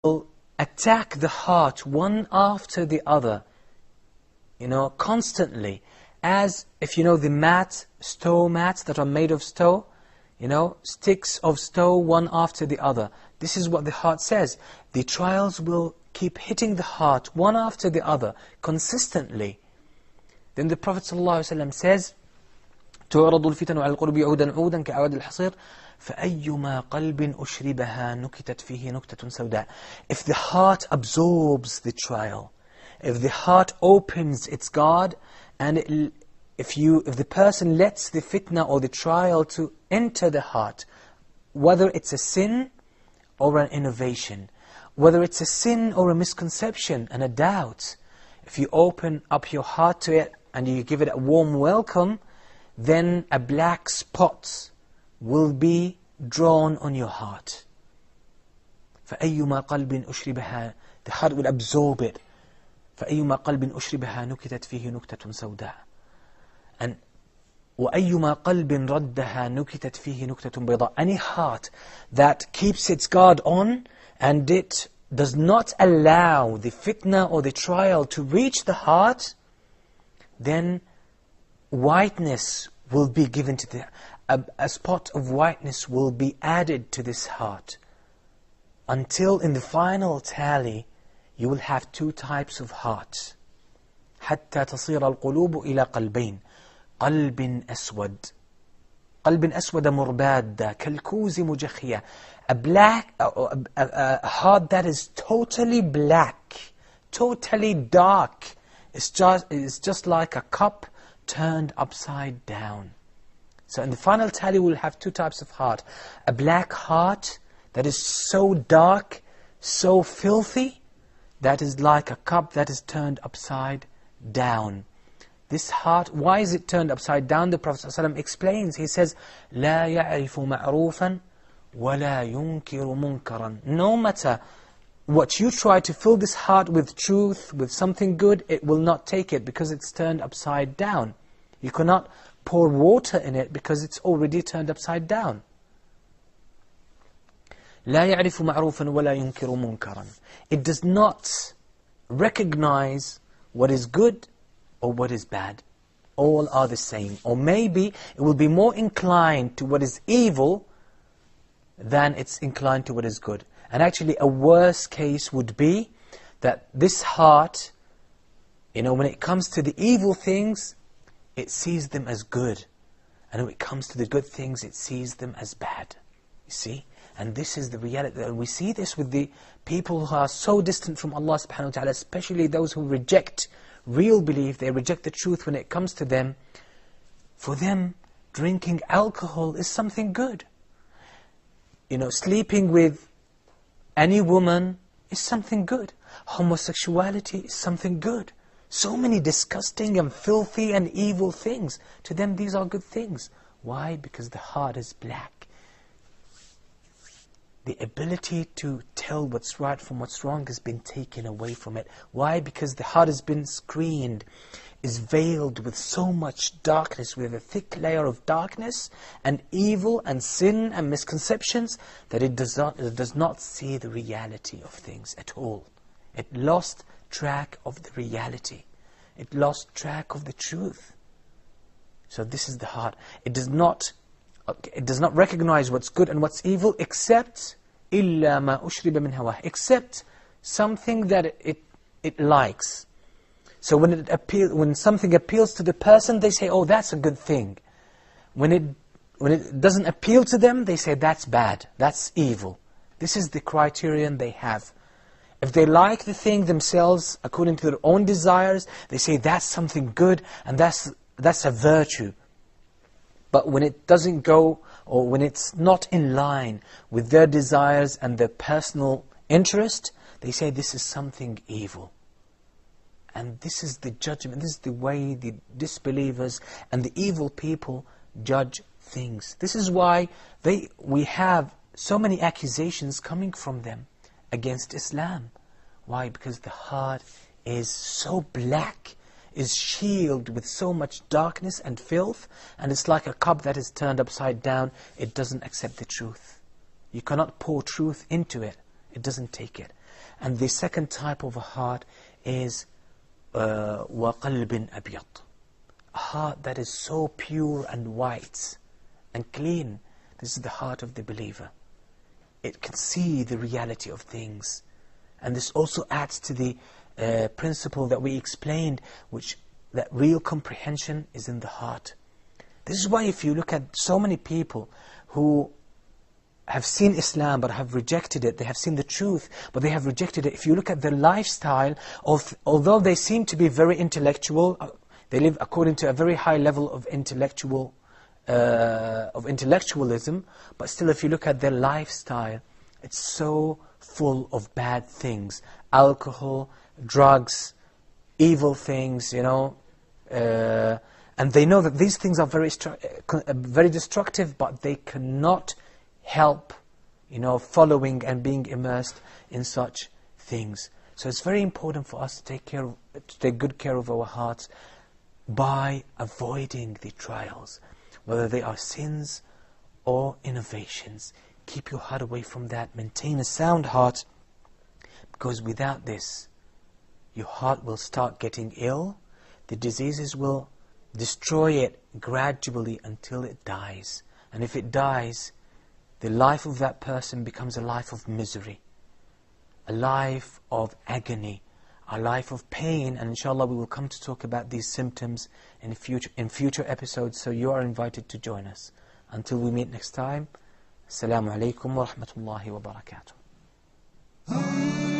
will attack the heart one after the other, constantly. As if you know the stove mats that are made of stove, sticks of stove one after the other. This is what the heart says. The trials will keep hitting the heart one after the other, consistently. Then the Prophet ﷺ says, تُعْرَضُ الْفِتَنُ عَلَى الْقُلُوبِ عُودًا عُودًا كَأَعْوَادِ الْحَصِيرِ فَأَيُّمَا قَلْبٍ أُشْرِبَهَا نُكِتَتْ فِيهِ نُكْتَةٌ سَوْدَاء. If the heart absorbs the trial, if the heart opens its guard, and if the person lets the fitna or the trial to enter the heart, whether it's a sin or an innovation, whether it's a sin or a misconception and a doubt, if you open up your heart to it and you give it a warm welcome, then a black spot will be drawn on your heart. فَأَيُّمَا قَلْبٍ أُشْرِبَهَا, the heart will absorb it. فَأَيُّمَا قَلْبٍ أُشْرِبَهَا نُكِتَتْ فِيهِ نُكْتَةٌ سَوْدَاء. And وَأَيُّمَا قَلْبٍ رَدَّهَا نُكِتَتْ فِيهِ نُكْتَةٌ بَيْضَاء. Any heart that keeps its guard on and it does not allow the fitna or the trial to reach the heart, then whiteness will be given to a spot of whiteness will be added to this heart, until in the final tally you will have two types of hearts. حتى تصير القلوب إلى قلبين قلب أسود قلب أسود مرباد كالكوز مجخية. A heart that is totally black, totally dark. It's just like a cup turned upside down. So in the final tally we'll have two types of heart. A black heart that is so dark, so filthy, that is like a cup that is turned upside down. This heart, why is it turned upside down? The Prophet ﷺ explains. He says, لا يعرف معروفا ولا ينكر منكرا. No matter what you try to fill this heart with truth, with something good, it will not take it because it's turned upside down. You cannot pour water in it because it's already turned upside down. لا يعرف معروفا ولا ينكر منكرا. It does not recognize what is good or what is bad. All are the same. Or maybe it will be more inclined to what is evil than it's inclined to what is good. And actually a worse case would be that this heart, when it comes to the evil things, it sees them as good. And when it comes to the good things, it sees them as bad. You see? And this is the reality. And we see this with the people who are so distant from Allah subhanahu wa ta'ala, especially those who reject real belief, they reject the truth when it comes to them. For them, drinking alcohol is something good. Sleeping with any woman is something good. Homosexuality is something good. So many disgusting and filthy and evil things. To them these are good things. Why? Because the heart is black. The ability to tell what's right from what's wrong has been taken away from it. Why? Because the heart has been screened, is veiled with so much darkness, with a thick layer of darkness and evil and sin and misconceptions, that it does not see the reality of things at all. It lost track of the reality. It lost track of the truth. So this is the heart. It does not recognize what's good and what's evil, except إِلَّا مَا أُشْرِبَ مِنْ هَوَاهِ, except something that it likes. So when something appeals to the person, they say, oh, that's a good thing. When it doesn't appeal to them, they say, that's bad, that's evil. This is the criterion they have. If they like the thing themselves, according to their own desires, they say, that's something good, and that's a virtue. But when it doesn't go, or when it's not in line with their desires and their personal interest, they say this is something evil. And this is the judgment, this is the way the disbelievers and the evil people judge things. This is why we have so many accusations coming from them against Islam. Why? Because the heart is so black, is shielded with so much darkness and filth, and it's like a cup that is turned upside down. It doesn't accept the truth. You cannot pour truth into it. It doesn't take it. And the second type of a heart is وَقَلْبٍ أَبْيَضٍ, a heart that is so pure and white and clean. This is the heart of the believer. It can see the reality of things. And this also adds to the principle that we explained, that real comprehension is in the heart. This is why if you look at so many people who have seen Islam but have rejected it, they have seen the truth but they have rejected it. If you look at their lifestyle, although they seem to be very intellectual, they live according to a very high level of intellectualism, but still if you look at their lifestyle, it's so full of bad things. Alcohol, drugs, evil things, and they know that these things are very destructive, but they cannot help, following and being immersed in such things. So it's very important for us to take good care of our hearts by avoiding the trials, whether they are sins or innovations. Keep your heart away from that. Maintain a sound heart, because without this, your heart will start getting ill. The diseases will destroy it gradually until it dies. And if it dies, the life of that person becomes a life of misery, a life of agony, a life of pain. And inshallah we will come to talk about these symptoms in future episodes, so you are invited to join us. Until we meet next time, Assalamu alaikum wa rahmatullahi wa barakatuh.